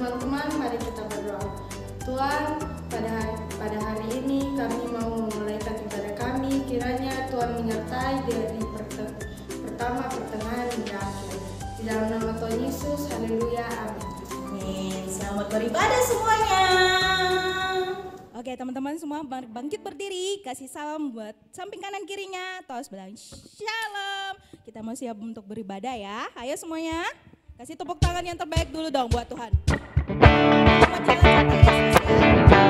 Teman-teman, mari kita berdoa. Tuhan, pada hari ini kami mau memulaikan ibadah kami. Kiranya Tuhan menyertai dari pertama, pertengahan, hingga akhir. Di dalam nama Tuhan Yesus, haleluya, amin. Selamat beribadah semuanya. Oke teman-teman semua bangkit berdiri, kasih salam buat samping kanan kirinya, terus bilang shalom. Kita mau siap untuk beribadah ya, ayo semuanya. Kasih tepuk tangan yang terbaik dulu dong buat Tuhan. Selamat jalan sampai Yesus ya.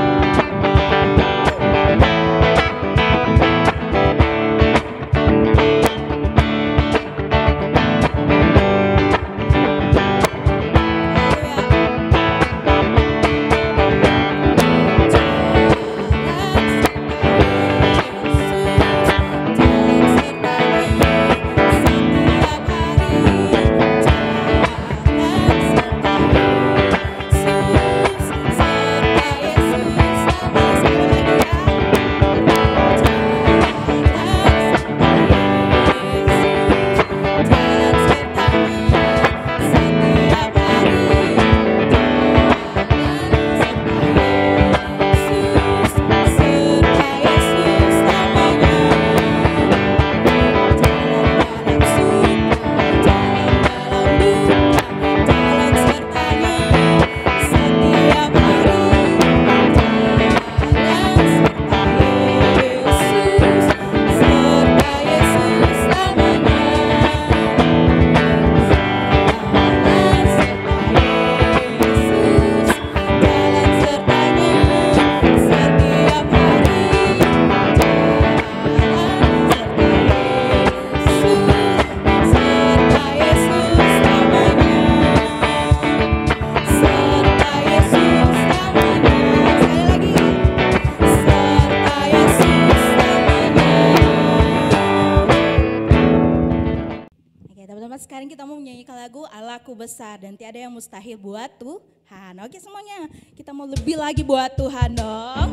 Sekarang kita mau menyanyikan lagu Allahku Besar dan tiada yang mustahil buat Tuhan. Oke semuanya, kita mau lebih lagi buat Tuhan dong.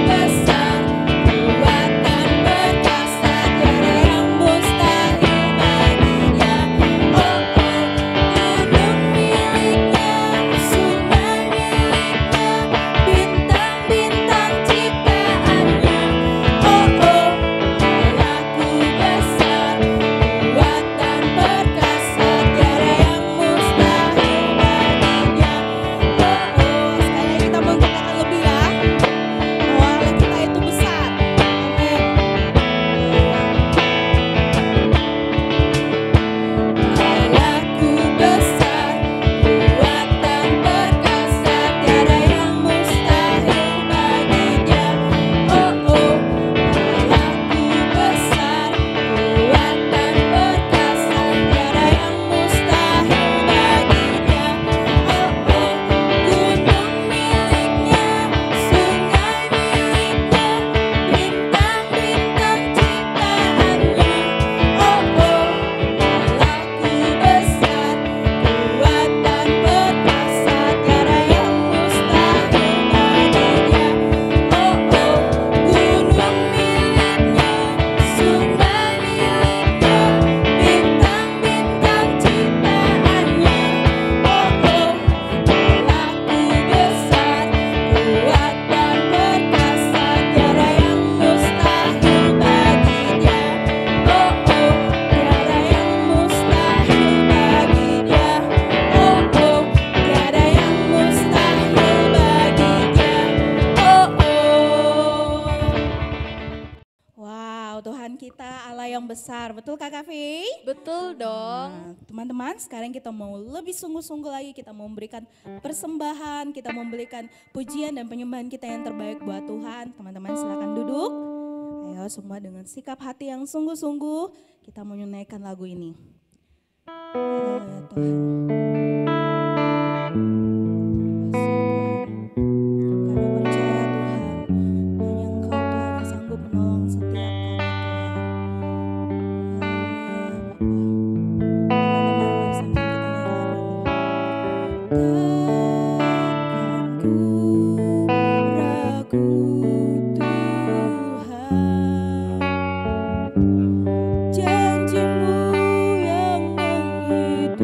Besar, kuat dan berkata. yang besar. Betul Kak Kavi? Betul dong. Nah, teman-teman, sekarang kita mau lebih sungguh-sungguh lagi, kita mau memberikan persembahan, kita mau memberikan pujian dan penyembahan kita yang terbaik buat Tuhan. Teman-teman silakan duduk. Ayo semua dengan sikap hati yang sungguh-sungguh, kita mau menunaikan lagu ini. Haleluya Tuhan. Kami percaya Tuhan, hanya Engkau Tuhan yang sanggup menolong setiap kami Tuhan. Takkan ku ragu Tuhan, janji-Mu yang menghidupkan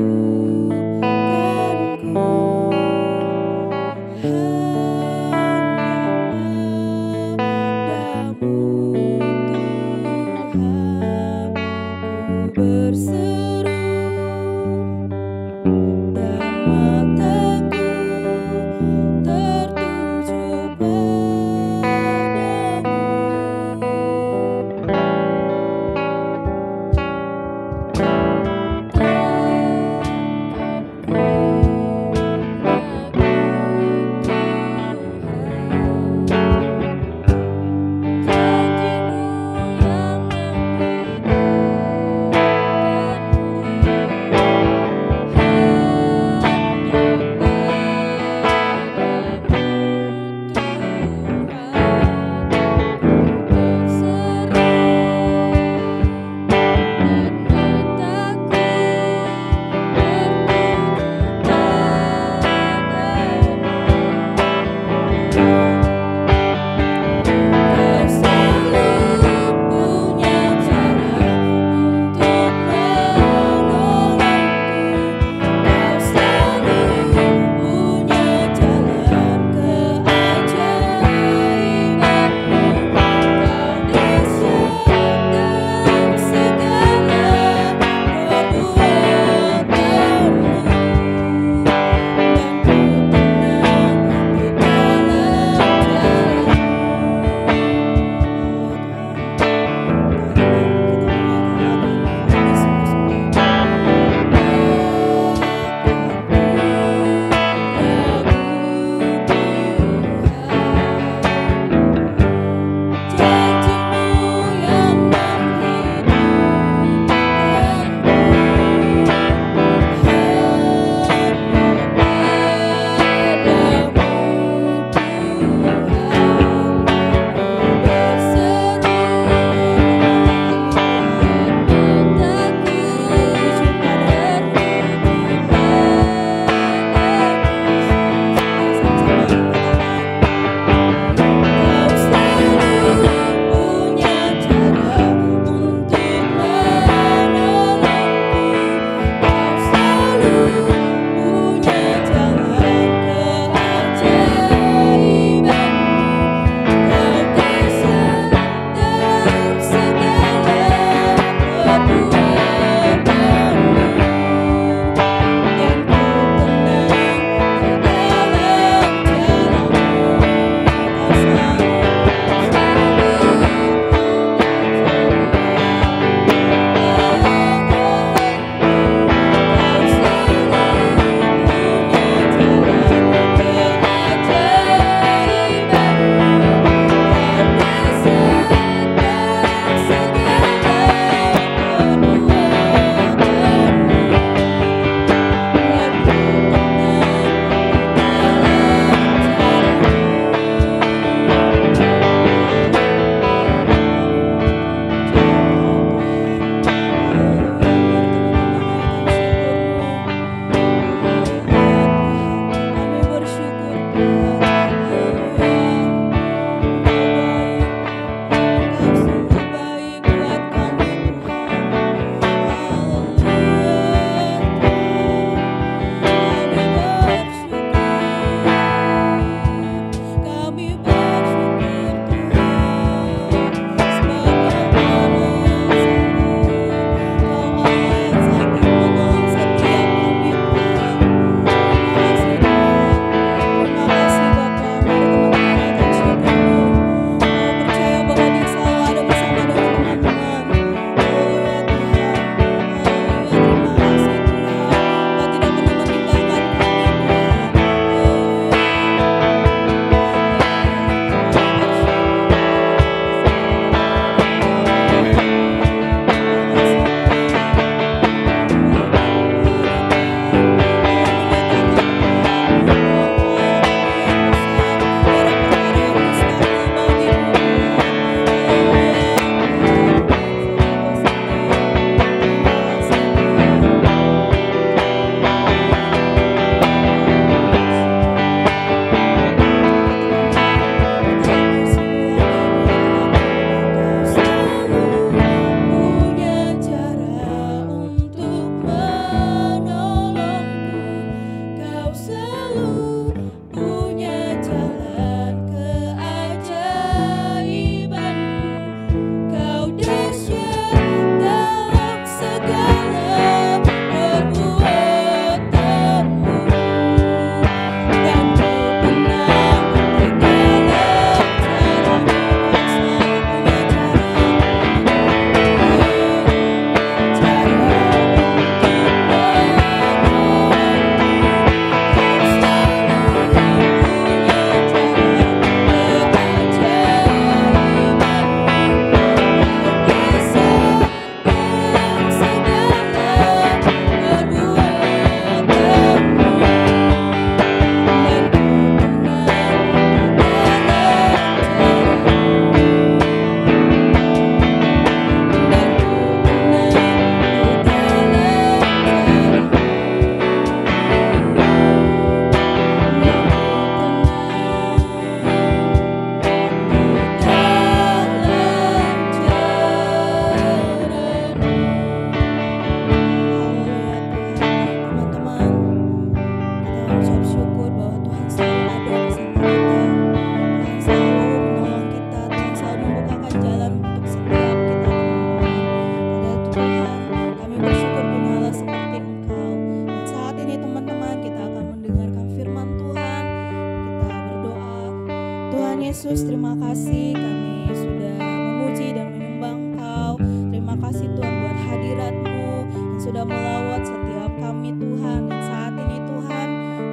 Tuhan Yesus, terima kasih kami sudah memuji dan menyembah Engkau. Terima kasih Tuhan buat hadirat-Mu yang sudah melawat setiap kami Tuhan. Dan saat ini Tuhan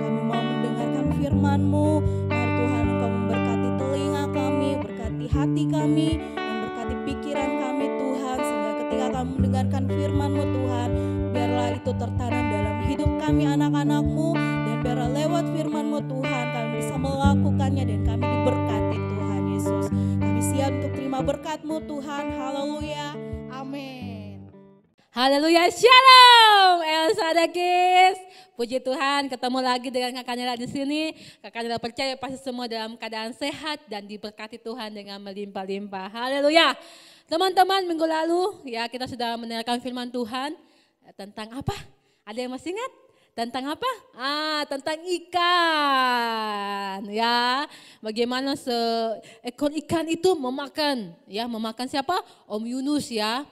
kami mau mendengarkan firman-Mu. Biar Tuhan Engkau memberkati telinga kami, berkati hati kami, dan berkati pikiran kami Tuhan. Sehingga ketika kami mendengarkan firman-Mu Tuhan, biarlah itu tertanam dalam hidup kami anak-anak-Mu. Dan biarlah lewat firman-Mu Tuhan kami bisa melakukannya dan kami diberkati Tuhan Yesus. Kami siap untuk terima berkat-Mu Tuhan. Haleluya. Amin. Haleluya, shalom El Sadakis. Puji Tuhan, ketemu lagi dengan Kakak Nela di sini. Kakak Nela percaya pasti semua dalam keadaan sehat dan diberkati Tuhan dengan melimpah-limpah. Haleluya. Teman-teman, minggu lalu ya kita sudah mendengarkan firman Tuhan tentang apa? Ada yang masih ingat? Tentang apa? Tentang ikan. Ya, bagaimana seekor ikan itu memakan siapa? Om Yunus ya.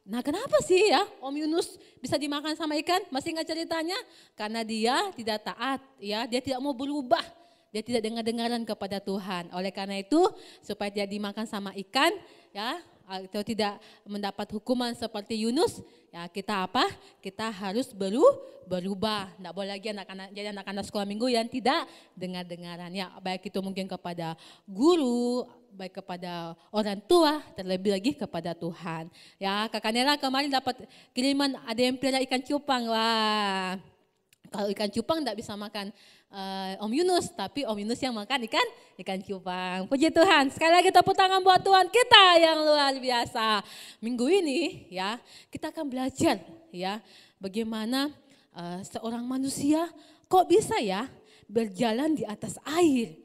Nah, kenapa sih ya Om Yunus bisa dimakan sama ikan? Masih ingat ceritanya? Karena dia tidak taat, ya, dia tidak mau berubah. Dia tidak dengar-dengaran kepada Tuhan. Oleh karena itu, supaya dia dimakan sama ikan, ya, atau tidak mendapat hukuman seperti Yunus, ya kita apa? Kita harus berubah. Tidak boleh lagi jadi anak-anak sekolah minggu yang tidak dengar-dengaran. Ya, baik itu mungkin kepada guru, baik kepada orang tua, terlebih lagi kepada Tuhan. Ya, Kakak Nela kemarin dapat kiriman ada yang pelihara ikan cupang. Wah, kalau ikan cupang tidak bisa makan Om Yunus, tapi Om Yunus yang makan ikan cupang. Puji Tuhan. Sekali lagi tepuk tangan buat Tuhan kita yang luar biasa. Minggu ini ya kita akan belajar ya bagaimana seorang manusia kok bisa ya berjalan di atas air.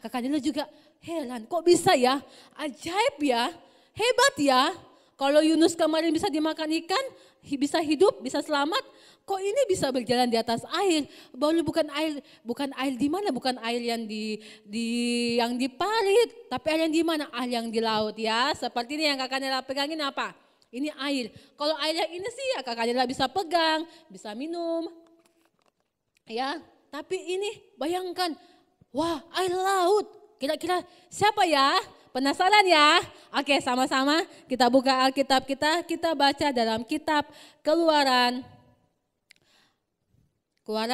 Kakak Nela juga heran, kok bisa ya? Ajaib ya, hebat ya. Kalau Yunus kemarin bisa dimakan ikan, bisa hidup, bisa selamat. Kok ini bisa berjalan di atas air? Baru bukan air di mana? Bukan air yang yang di parit, tapi air yang di mana? Air yang di laut ya. Seperti ini yang Kakak Nela pegangin apa? Ini air. Kalau air yang ini sih ya Kakak Nela bisa pegang, bisa minum. Ya, tapi ini bayangkan, wah, air laut. Kira-kira siapa ya? Penasaran ya? Oke, sama-sama kita buka Alkitab kita baca dalam kitab Keluaran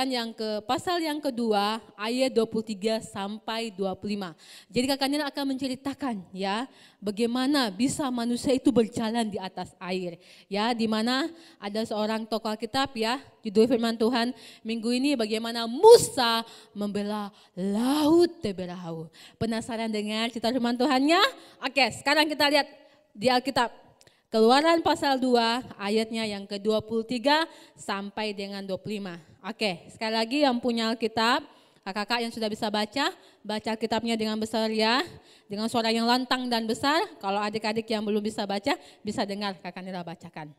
yang pasal yang kedua ayat 23 sampai 25. Jadi Kakak Nela akan menceritakan ya bagaimana bisa manusia itu berjalan di atas air. Ya, di mana ada seorang tokoh Alkitab ya, judul firman Tuhan minggu ini bagaimana Musa membela laut Teberau. Penasaran dengan cerita firman Tuhannya? Oke, sekarang kita lihat di Alkitab. Keluaran pasal 2 ayatnya yang ke-23 sampai dengan 25. Oke, sekali lagi yang punya Alkitab, kakak-kakak yang sudah bisa baca Alkitabnya dengan besar ya, dengan suara yang lantang dan besar. Kalau adik-adik yang belum bisa baca, bisa dengar kakak Nela bacakan.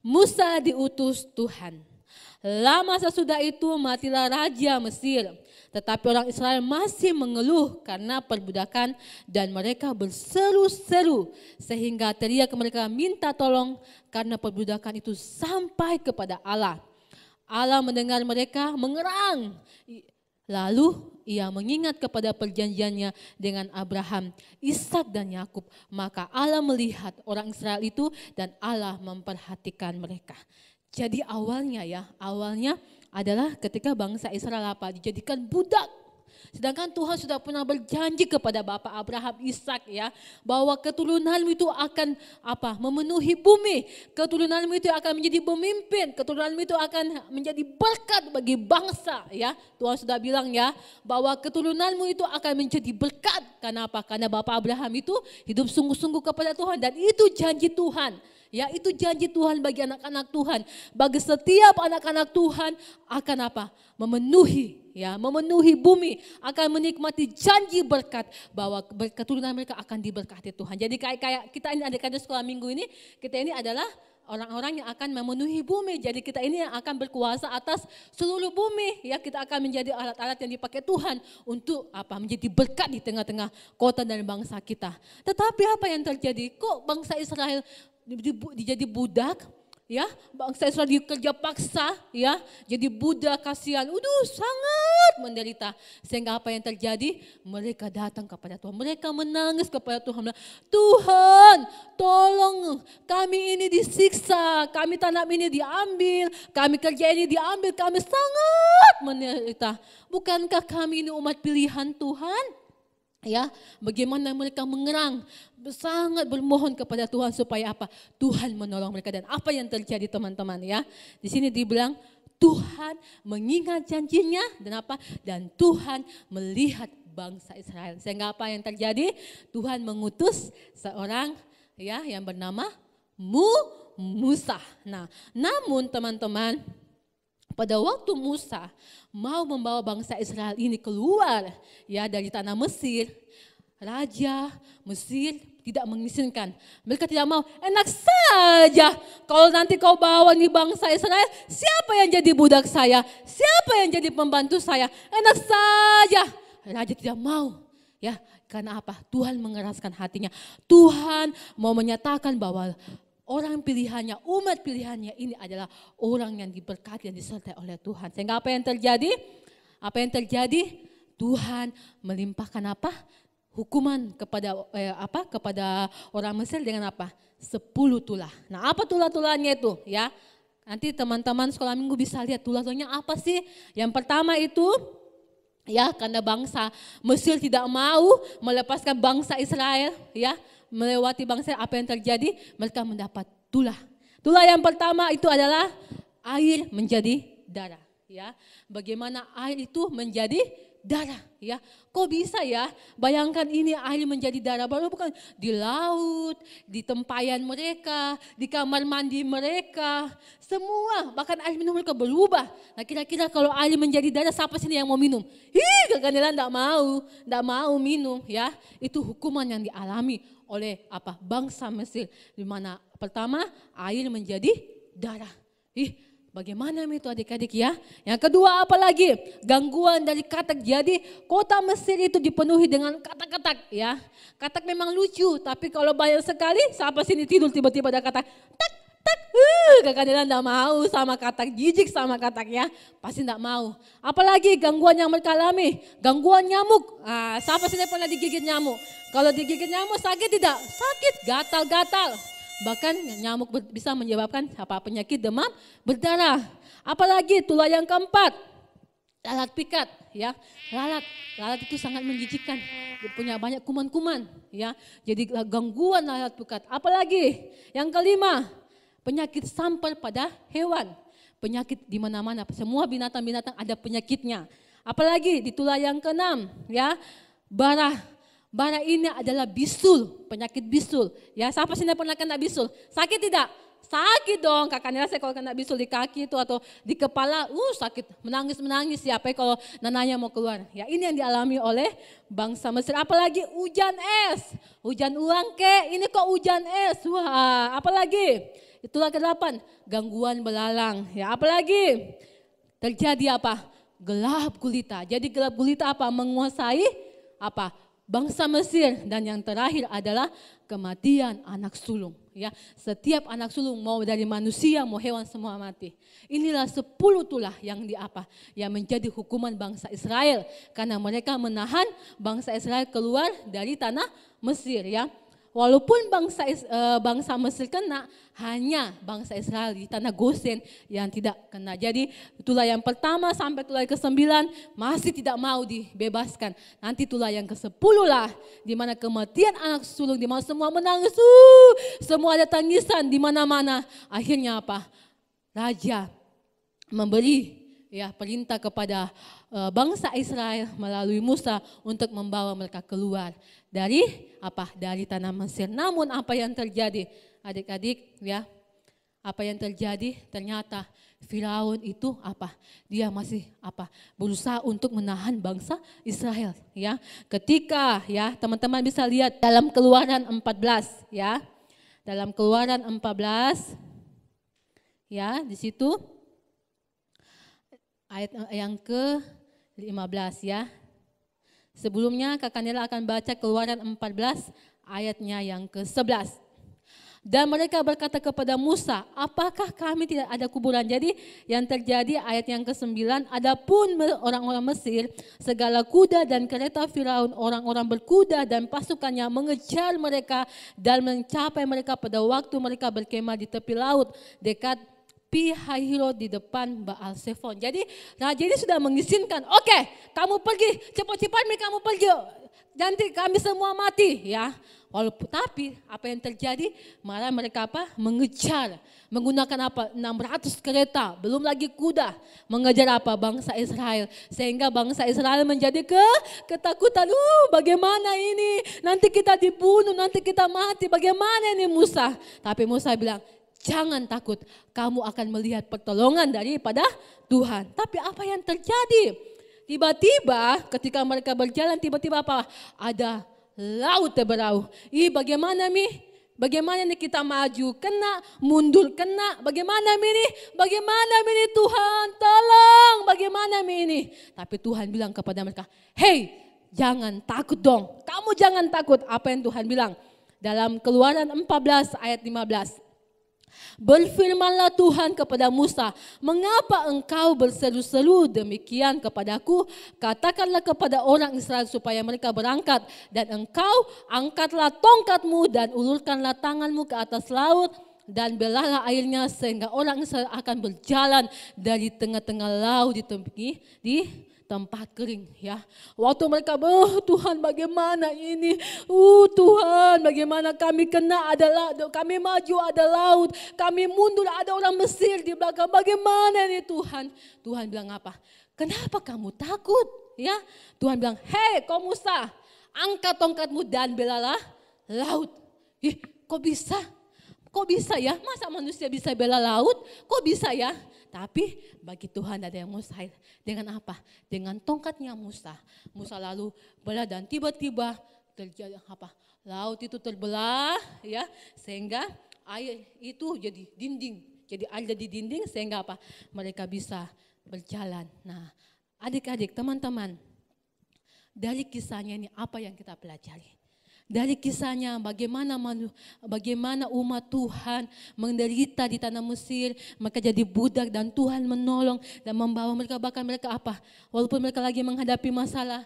Musa diutus Tuhan. Lama sesudah itu matilah Raja Mesir, tetapi orang Israel masih mengeluh karena perbudakan dan mereka berseru-seru sehingga teriak mereka minta tolong karena perbudakan itu sampai kepada Allah. Allah mendengar mereka mengerang. Lalu ia mengingat kepada perjanjiannya dengan Abraham, Ishak dan Yakub. Maka Allah melihat orang Israel itu dan Allah memperhatikan mereka. Jadi awalnya adalah ketika bangsa Israel dijadikan budak. Sedangkan Tuhan sudah pernah berjanji kepada Bapak Abraham, Ishak ya, bahwa keturunanmu itu akan memenuhi bumi. Keturunanmu itu akan menjadi pemimpin, keturunanmu itu akan menjadi berkat bagi bangsa ya. Tuhan sudah bilang ya, bahwa keturunanmu itu akan menjadi berkat. Kenapa? Karena Bapak Abraham itu hidup sungguh-sungguh kepada Tuhan dan itu janji Tuhan. Ya, itu janji Tuhan bagi anak-anak Tuhan. Bagi setiap anak-anak Tuhan akan memenuhi bumi, akan menikmati janji berkat bahwa keturunan mereka akan diberkati Tuhan. Jadi kayak kita ini adik-adik sekolah minggu ini, kita ini adalah orang-orang yang akan memenuhi bumi. Jadi kita ini yang akan berkuasa atas seluruh bumi. Ya, kita akan menjadi alat-alat yang dipakai Tuhan untuk menjadi berkat di tengah-tengah kota dan bangsa kita. Tetapi apa yang terjadi? Kok bangsa Israel jadi budak? ya, bangsa Israel dikerja paksa, ya, jadi budak, kasihan, sangat menderita. Sehingga apa yang terjadi? Mereka datang kepada Tuhan, mereka menangis kepada Tuhan, Tuhan tolong kami ini disiksa, kami tanam ini diambil, kami kerja ini diambil, kami sangat menderita. Bukankah kami ini umat pilihan Tuhan? Ya, bagaimana mereka mengerang, sangat bermohon kepada Tuhan supaya apa? Tuhan menolong mereka. Dan apa yang terjadi teman-teman ya? Di sini dibilang Tuhan mengingat janjinya dan apa? Dan Tuhan melihat bangsa Israel. Sehingga apa yang terjadi? Tuhan mengutus seorang ya yang bernama Musa. Nah, namun teman-teman, pada waktu Musa mau membawa bangsa Israel ini keluar ya dari tanah Mesir, Raja Mesir tidak mengizinkan. Mereka tidak mau. Enak saja kalau nanti kau bawa nih bangsa Israel, siapa yang jadi budak saya? Siapa yang jadi pembantu saya? Enak saja. Raja tidak mau. Ya, karena apa? Tuhan mengeraskan hatinya. Tuhan mau menyatakan bahwa orang pilihannya, umat pilihannya ini adalah orang yang diberkati dan disertai oleh Tuhan. Sehingga apa yang terjadi? Apa yang terjadi? Tuhan melimpahkan apa? Hukuman kepada orang Mesir dengan apa? 10 tulah. Nah, apa tulah-tulahnya itu? Ya, nanti teman-teman sekolah minggu bisa lihat tulah-tulahnya apa sih? Yang pertama itu, ya, karena bangsa Mesir tidak mau melepaskan bangsa Israel, ya, melewati bangsa, apa yang terjadi? Mereka mendapat tulah. Tulah yang pertama itu adalah air menjadi darah. Ya, bagaimana air itu menjadi darah? Ya, kok bisa ya? Bayangkan ini air menjadi darah. Baru bukan di laut, di tempayan mereka, di kamar mandi mereka, semua. Bahkan air minum mereka berubah. Nah, kira-kira kalau air menjadi darah, siapa sini yang mau minum? Kekanilan tidak mau minum. Ya, itu hukuman yang dialami oleh apa? Bangsa Mesir, di mana pertama air menjadi darah. Bagaimana itu adik-adik ya? Yang kedua apa lagi? Gangguan dari katak. Jadi kota Mesir itu dipenuhi dengan katak-katak ya. Katak memang lucu, tapi kalau banyak sekali, siapa sini tidur tiba-tiba ada katak? Tak, tak. Kakak tidak mau sama katak, jijik sama katak ya. Pasti tidak mau. Apalagi gangguan yang mereka alami, gangguan nyamuk. Siapa sini pernah digigit nyamuk? Kalau digigit nyamuk sakit tidak? Sakit, gatal-gatal. Bahkan nyamuk bisa menyebabkan penyakit demam berdarah. Apalagi tulah yang keempat, lalat pikat ya. Lalat itu sangat menjijikkan. Dia punya banyak kuman-kuman ya. Jadi gangguan lalat pikat. Apalagi yang kelima, penyakit sampar pada hewan. Penyakit di mana-mana, semua binatang-binatang ada penyakitnya. Apalagi di tulah yang keenam ya, bara. Bara ini adalah bisul, penyakit bisul. Ya, siapa sih yang pernah kena bisul? Sakit tidak? Sakit dong. Kakaknya saya kalau kena bisul di kaki itu atau di kepala, sakit, menangis ya. Apa kalau nananya mau keluar? Ya, ini yang dialami oleh bangsa Mesir. Apalagi hujan es, hujan uang ini kok hujan es? Wah, apalagi? Itulah ke-8, gangguan belalang. Ya, apalagi? Terjadi apa? Gelap gulita. Jadi gelap gulita apa? Menguasai apa? Bangsa Mesir. Dan yang terakhir adalah kematian anak sulung. Ya, setiap anak sulung mau dari manusia mau hewan semua mati. Inilah 10 tulah yang yang menjadi hukuman bangsa Israel karena mereka menahan bangsa Israel keluar dari tanah Mesir ya. Walaupun bangsa Mesir kena, hanya bangsa Israel di tanah Gosen yang tidak kena. Jadi tulah yang pertama sampai tulah yang ke-9 masih tidak mau dibebaskan. Nanti tulah yang ke-10 lah, di mana kematian anak sulung, di mana semua menangis, semua ada tangisan di mana-mana. Akhirnya apa? Raja memberi perintah kepada bangsa Israel melalui Musa untuk membawa mereka keluar dari tanah Mesir. Namun apa yang terjadi adik-adik ya? Apa yang terjadi? Ternyata Firaun itu dia masih berusaha untuk menahan bangsa Israel ya. Ketika ya teman-teman bisa lihat dalam Keluaran 14 ya. Dalam Keluaran 14 ya, di situ ayat yang ke-15 ya. Sebelumnya Kak Kanela akan baca Keluaran 14 ayatnya yang ke-11. Dan mereka berkata kepada Musa, apakah kami tidak ada kuburan? Jadi yang terjadi ayat yang ke-9, adapun orang-orang Mesir, segala kuda dan kereta Firaun, orang-orang berkuda dan pasukannya mengejar mereka dan mencapai mereka pada waktu mereka berkemah di tepi laut dekat Pi Hahirot di depan Baal Zephon. Jadi raja ini sudah mengizinkan, oke, kamu pergi, cepat-cepat kamu pergi, nanti kami semua mati ya. Walaupun tapi apa yang terjadi? Malah mereka apa? Mengejar, menggunakan apa? 600 kereta, belum lagi kuda, mengejar apa? Bangsa Israel. Sehingga bangsa Israel menjadi ketakutan. Bagaimana ini? Nanti kita dibunuh, nanti kita mati. Bagaimana ini Musa? Tapi Musa bilang, jangan takut, kamu akan melihat pertolongan daripada Tuhan. Tapi apa yang terjadi? Tiba-tiba ketika mereka berjalan, tiba-tiba apa? Ada laut terberau. Bagaimana Bagaimana nih kita maju? Kena, mundur, kena. Bagaimana ini? Bagaimana ini Tuhan? Tolong, bagaimana ini? Tapi Tuhan bilang kepada mereka, hey, jangan takut dong. Kamu jangan takut. Apa yang Tuhan bilang? Dalam Keluaran 14 ayat 15. Berfirmanlah Tuhan kepada Musa, mengapa engkau berseru-seru demikian kepadaku? Katakanlah kepada orang Israel supaya mereka berangkat, dan engkau angkatlah tongkatmu dan ulurkanlah tanganmu ke atas laut dan belahlah airnya sehingga orang Israel akan berjalan dari tengah-tengah laut di tempat kering ya. Waktu mereka, Tuhan bagaimana ini? Tuhan bagaimana kami kena ada laut, kami maju ada laut, kami mundur ada orang Mesir di belakang. Bagaimana ini Tuhan? Tuhan bilang apa? Kenapa kamu takut? Ya, Tuhan bilang, hei kau Musa, angkat tongkatmu dan belalah laut. Kok bisa? Kok bisa ya? Masa manusia bisa bela laut? Kok bisa ya? Tapi bagi Tuhan ada yang mustahil. Dengan apa? Dengan tongkatnya Musa. Musa lalu belah dan tiba-tiba terjadi apa? Laut itu terbelah ya, sehingga air itu jadi dinding. Jadi air jadi dinding sehingga apa? Mereka bisa berjalan. Nah, adik-adik, teman-teman, dari kisahnya ini apa yang kita pelajari? Dari kisahnya bagaimana umat Tuhan menderita di tanah Mesir, mereka jadi budak dan Tuhan menolong dan membawa mereka, bahkan mereka apa? Walaupun mereka lagi menghadapi masalah,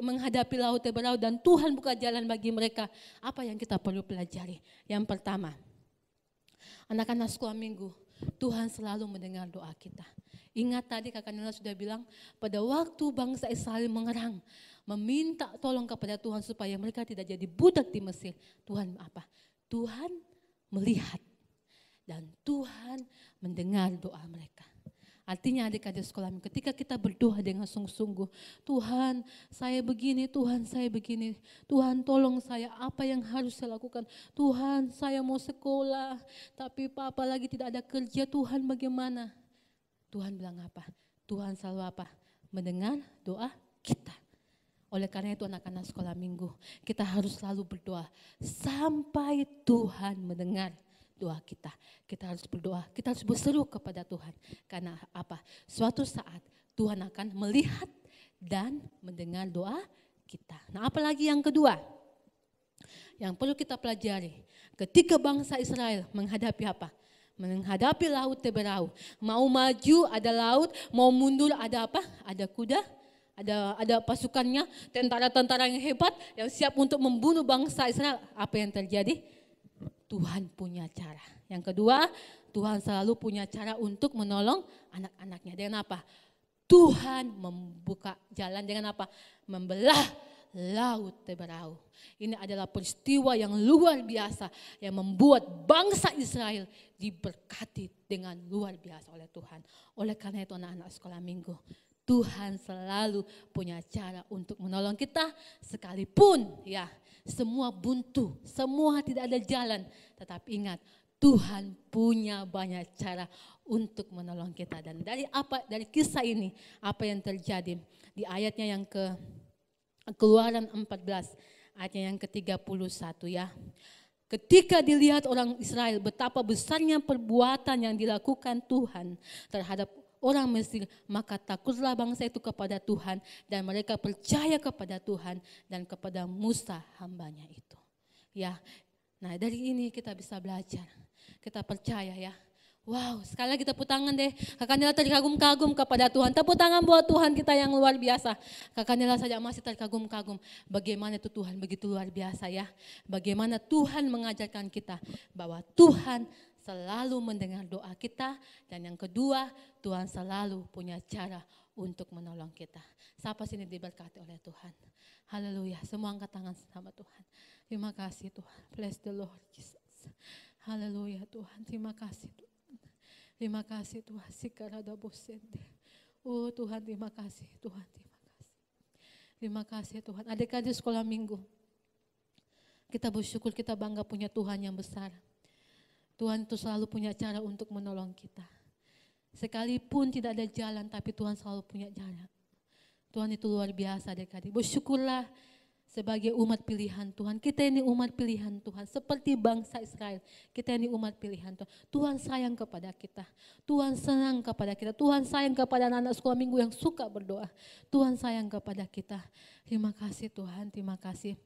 menghadapi laut terberau dan Tuhan buka jalan bagi mereka. Apa yang kita perlu pelajari? Yang pertama, anak-anak sekolah minggu, Tuhan selalu mendengar doa kita. Ingat tadi Kakak Nela sudah bilang, pada waktu bangsa Israel mengerang, meminta tolong kepada Tuhan supaya mereka tidak jadi budak di Mesir. Tuhan apa? Tuhan melihat dan Tuhan mendengar doa mereka. Artinya adik-adik sekolah, ketika kita berdoa dengan sungguh-sungguh, Tuhan saya begini, Tuhan saya begini, Tuhan tolong saya, apa yang harus saya lakukan? Tuhan saya mau sekolah, tapi papa lagi tidak ada kerja, Tuhan bagaimana? Tuhan bilang apa? Tuhan selalu apa? Mendengar doa kita. Oleh karena itu anak-anak sekolah minggu, kita harus selalu berdoa sampai Tuhan mendengar doa kita. Kita harus berdoa, kita harus berseru kepada Tuhan. Karena apa? Suatu saat Tuhan akan melihat dan mendengar doa kita. Nah, apalagi yang kedua yang perlu kita pelajari, ketika bangsa Israel menghadapi apa? Menghadapi laut terberau. Mau maju ada laut, mau mundur ada apa? Ada kuda. Ada pasukannya, tentara-tentara yang hebat yang siap untuk membunuh bangsa Israel. Apa yang terjadi? Tuhan punya cara. Yang kedua, Tuhan selalu punya cara untuk menolong anak-anaknya. Dengan apa? Tuhan membuka jalan dengan apa? Membelah laut terberau. Ini adalah peristiwa yang luar biasa yang membuat bangsa Israel diberkati dengan luar biasa oleh Tuhan. Oleh karena itu anak-anak sekolah minggu, Tuhan selalu punya cara untuk menolong kita sekalipun ya semua buntu, semua tidak ada jalan. Tetapi ingat, Tuhan punya banyak cara untuk menolong kita. Dan dari kisah ini, apa yang terjadi? Di ayatnya yang Keluaran 14, ayatnya yang ke-31 ya. Ketika dilihat orang Israel betapa besarnya perbuatan yang dilakukan Tuhan terhadap orang Mesir, maka takutlah bangsa itu kepada Tuhan dan mereka percaya kepada Tuhan dan kepada Musa hambanya itu. Ya, Nah dari ini kita bisa belajar, kita percaya ya. Wow, sekali lagi tepuk tangan deh. Kakak Nela terkagum-kagum kepada Tuhan. Tepuk tangan buat Tuhan kita yang luar biasa. Kakak Nela saja masih terkagum-kagum. Bagaimana itu Tuhan begitu luar biasa ya. Bagaimana Tuhan mengajarkan kita bahwa Tuhan selalu mendengar doa kita. Dan yang kedua, Tuhan selalu punya cara untuk menolong kita. Siapa sini diberkati oleh Tuhan. Haleluya, semua angkat tangan sama Tuhan. Terima kasih Tuhan. Bless the Lord Jesus. Haleluya Tuhan, terima kasih Tuhan. Terima kasih Tuhan, sikarada bosende. Oh Tuhan, terima kasih Tuhan, terima kasih. Terima kasih Tuhan. Adik-adik sekolah minggu, kita bersyukur, kita bangga punya Tuhan yang besar. Tuhan itu selalu punya cara untuk menolong kita. Sekalipun tidak ada jalan, tapi Tuhan selalu punya jalan. Tuhan itu luar biasa adik-adik. Bersyukurlah sebagai umat pilihan Tuhan. Kita ini umat pilihan Tuhan. Seperti bangsa Israel. Kita ini umat pilihan Tuhan. Tuhan sayang kepada kita. Tuhan senang kepada kita. Tuhan sayang kepada anak-anak sekolah minggu yang suka berdoa. Tuhan sayang kepada kita. Terima kasih Tuhan. Terima kasih.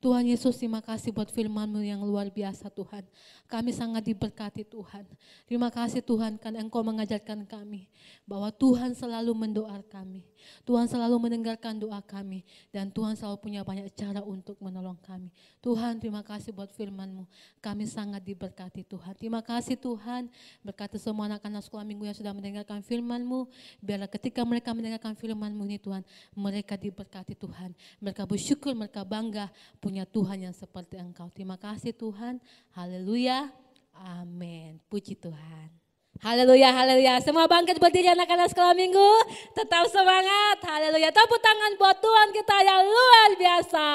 Tuhan Yesus, terima kasih buat firman-Mu yang luar biasa Tuhan. Kami sangat diberkati Tuhan. Terima kasih Tuhan karena Engkau mengajarkan kami bahwa Tuhan selalu mendoakan kami. Tuhan selalu mendengarkan doa kami. Dan Tuhan selalu punya banyak cara untuk menolong kami. Tuhan, terima kasih buat firman-Mu. Kami sangat diberkati Tuhan. Terima kasih Tuhan. Berkati semua anak-anak sekolah minggu yang sudah mendengarkan firman-Mu. Biarlah ketika mereka mendengarkan firman-Mu ini Tuhan, mereka diberkati Tuhan. Mereka bersyukur, mereka bangga punya Tuhan yang seperti Engkau. Terima kasih Tuhan. Haleluya. Amin. Puji Tuhan. Haleluya, haleluya. Semua bangkit berdiri anak-anak sekolah minggu. Tetap semangat. Haleluya. Tepuk tangan buat Tuhan kita yang luar biasa.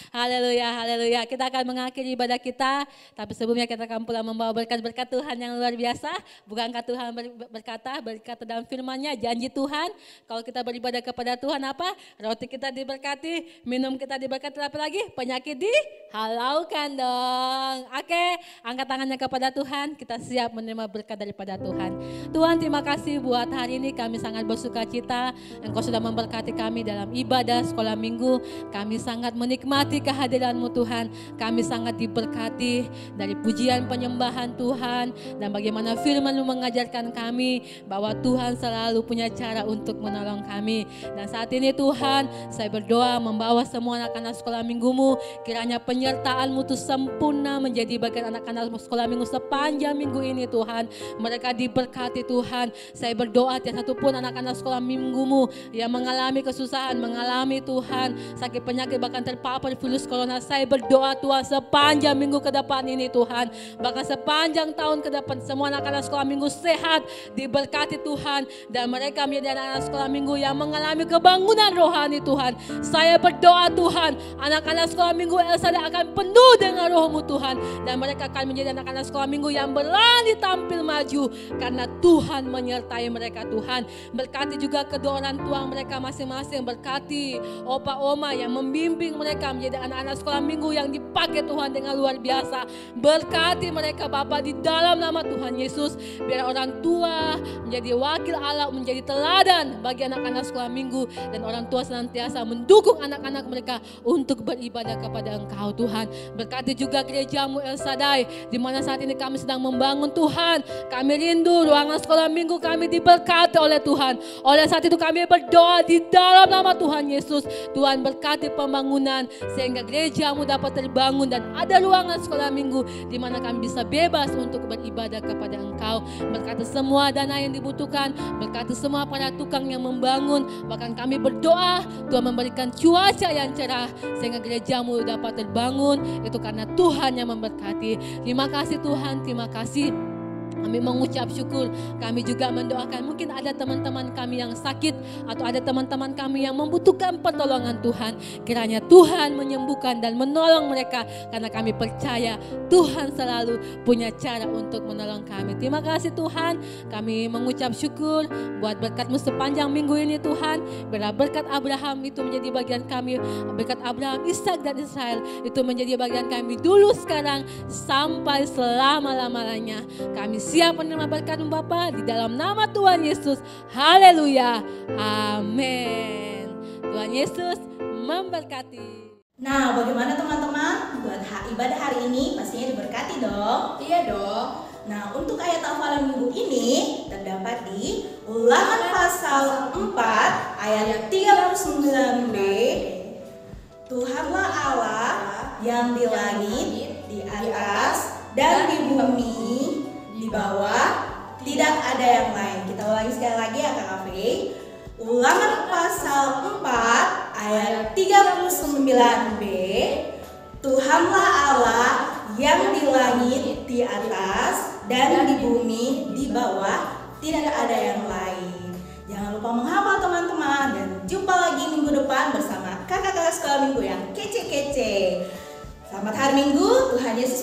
Haleluya, haleluya. Kita akan mengakhiri ibadah kita. Tapi sebelumnya kita akan pulang membawa berkat-berkat Tuhan yang luar biasa. Bukankah Tuhan berkata dalam firman-Nya, janji Tuhan. Kalau kita beribadah kepada Tuhan apa? Roti kita diberkati, minum kita diberkati, apa lagi? Penyakit dihalaukan dong. Oke, angkat tangannya kepada Tuhan. Kita siap menerima berkat daripada Tuhan. Tuhan, terima kasih buat hari ini, kami sangat bersuka cita Engkau sudah memberkati kami dalam ibadah sekolah minggu. Kami sangat menikmati kehadiran-Mu Tuhan. Kami sangat diberkati dari pujian penyembahan Tuhan dan bagaimana firman-Mu mengajarkan kami bahwa Tuhan selalu punya cara untuk menolong kami. Dan saat ini Tuhan, saya berdoa membawa semua anak-anak sekolah minggu-Mu, kiranya penyertaan-Mu itu sempurna menjadi bagian anak-anak sekolah minggu sepanjang minggu ini Tuhan. Mereka diberkati Tuhan. Saya berdoa tiada satu pun anak-anak sekolah minggu-Mu yang mengalami kesusahan, mengalami Tuhan sakit penyakit, bahkan terpapar virus corona. Saya berdoa Tuhan sepanjang minggu ke depan ini Tuhan, bahkan sepanjang tahun ke depan, semua anak-anak sekolah minggu sehat, diberkati Tuhan. Dan mereka menjadi anak-anak sekolah minggu yang mengalami kebangunan rohani Tuhan. Saya berdoa Tuhan, anak-anak sekolah minggu El Shaddai akan penuh dengan roh-Mu Tuhan. Dan mereka akan menjadi anak-anak sekolah minggu yang berani tampil maju karena Tuhan menyertai mereka Tuhan. Berkati juga kedua orang tua mereka masing-masing. Berkati opa oma yang membimbing mereka menjadi anak-anak sekolah minggu yang dipakai Tuhan dengan luar biasa. Berkati mereka Bapa di dalam nama Tuhan Yesus. Biar orang tua menjadi wakil Allah, menjadi teladan bagi anak-anak sekolah minggu. Dan orang tua senantiasa mendukung anak-anak mereka untuk beribadah kepada Engkau Tuhan. Berkati juga gereja-Mu El Shaddai, di mana saat ini kami sedang membangun Tuhan. Kami rindu ruangan sekolah minggu kami diberkati oleh Tuhan. Oleh saat itu kami berdoa di dalam nama Tuhan Yesus. Tuhan berkati pembangunan sehingga gereja-Mu dapat terbangun dan ada ruangan sekolah minggu di mana kami bisa bebas untuk beribadah kepada Engkau. Berkati semua dana yang dibutuhkan, berkati semua para tukang yang membangun. Bahkan kami berdoa Tuhan memberikan cuaca yang cerah sehingga gereja-Mu dapat terbangun. Itu karena Tuhan yang memberkati. Terima kasih Tuhan, terima kasih. Kami mengucap syukur. Kami juga mendoakan mungkin ada teman-teman kami yang sakit atau ada teman-teman kami yang membutuhkan pertolongan Tuhan. Kiranya Tuhan menyembuhkan dan menolong mereka karena kami percaya Tuhan selalu punya cara untuk menolong kami. Terima kasih Tuhan. Kami mengucap syukur buat berkat-Mu sepanjang minggu ini Tuhan. Biarlah berkat Abraham itu menjadi bagian kami. Berkat Abraham, Ishak dan Israel itu menjadi bagian kami dulu, sekarang, sampai selama-lamanya. Kami siap menerima berkat-Mu Bapa di dalam nama Tuhan Yesus. Haleluya. Amin. Tuhan Yesus memberkati. Nah, bagaimana teman-teman? Buat ibadah hari ini pastinya diberkati dong. Iya dong. Nah, untuk ayat hafalan minggu ini terdapat di Ulangan pasal 4 ayat 39b. Tuhanlah Allah yang di langit, di atas, dan di bumi, di bawah, tidak ada yang lain. Kita ulangi sekali lagi ya Kak Afi. Ulangan pasal 4 ayat 39b. Tuhanlah Allah yang di langit, di atas, dan di bumi, di bawah, tidak ada yang lain. Jangan lupa menghafal teman-teman, dan jumpa lagi minggu depan bersama kakak-kakak sekolah minggu yang kece-kece. Selamat hari Minggu, Tuhan Yesus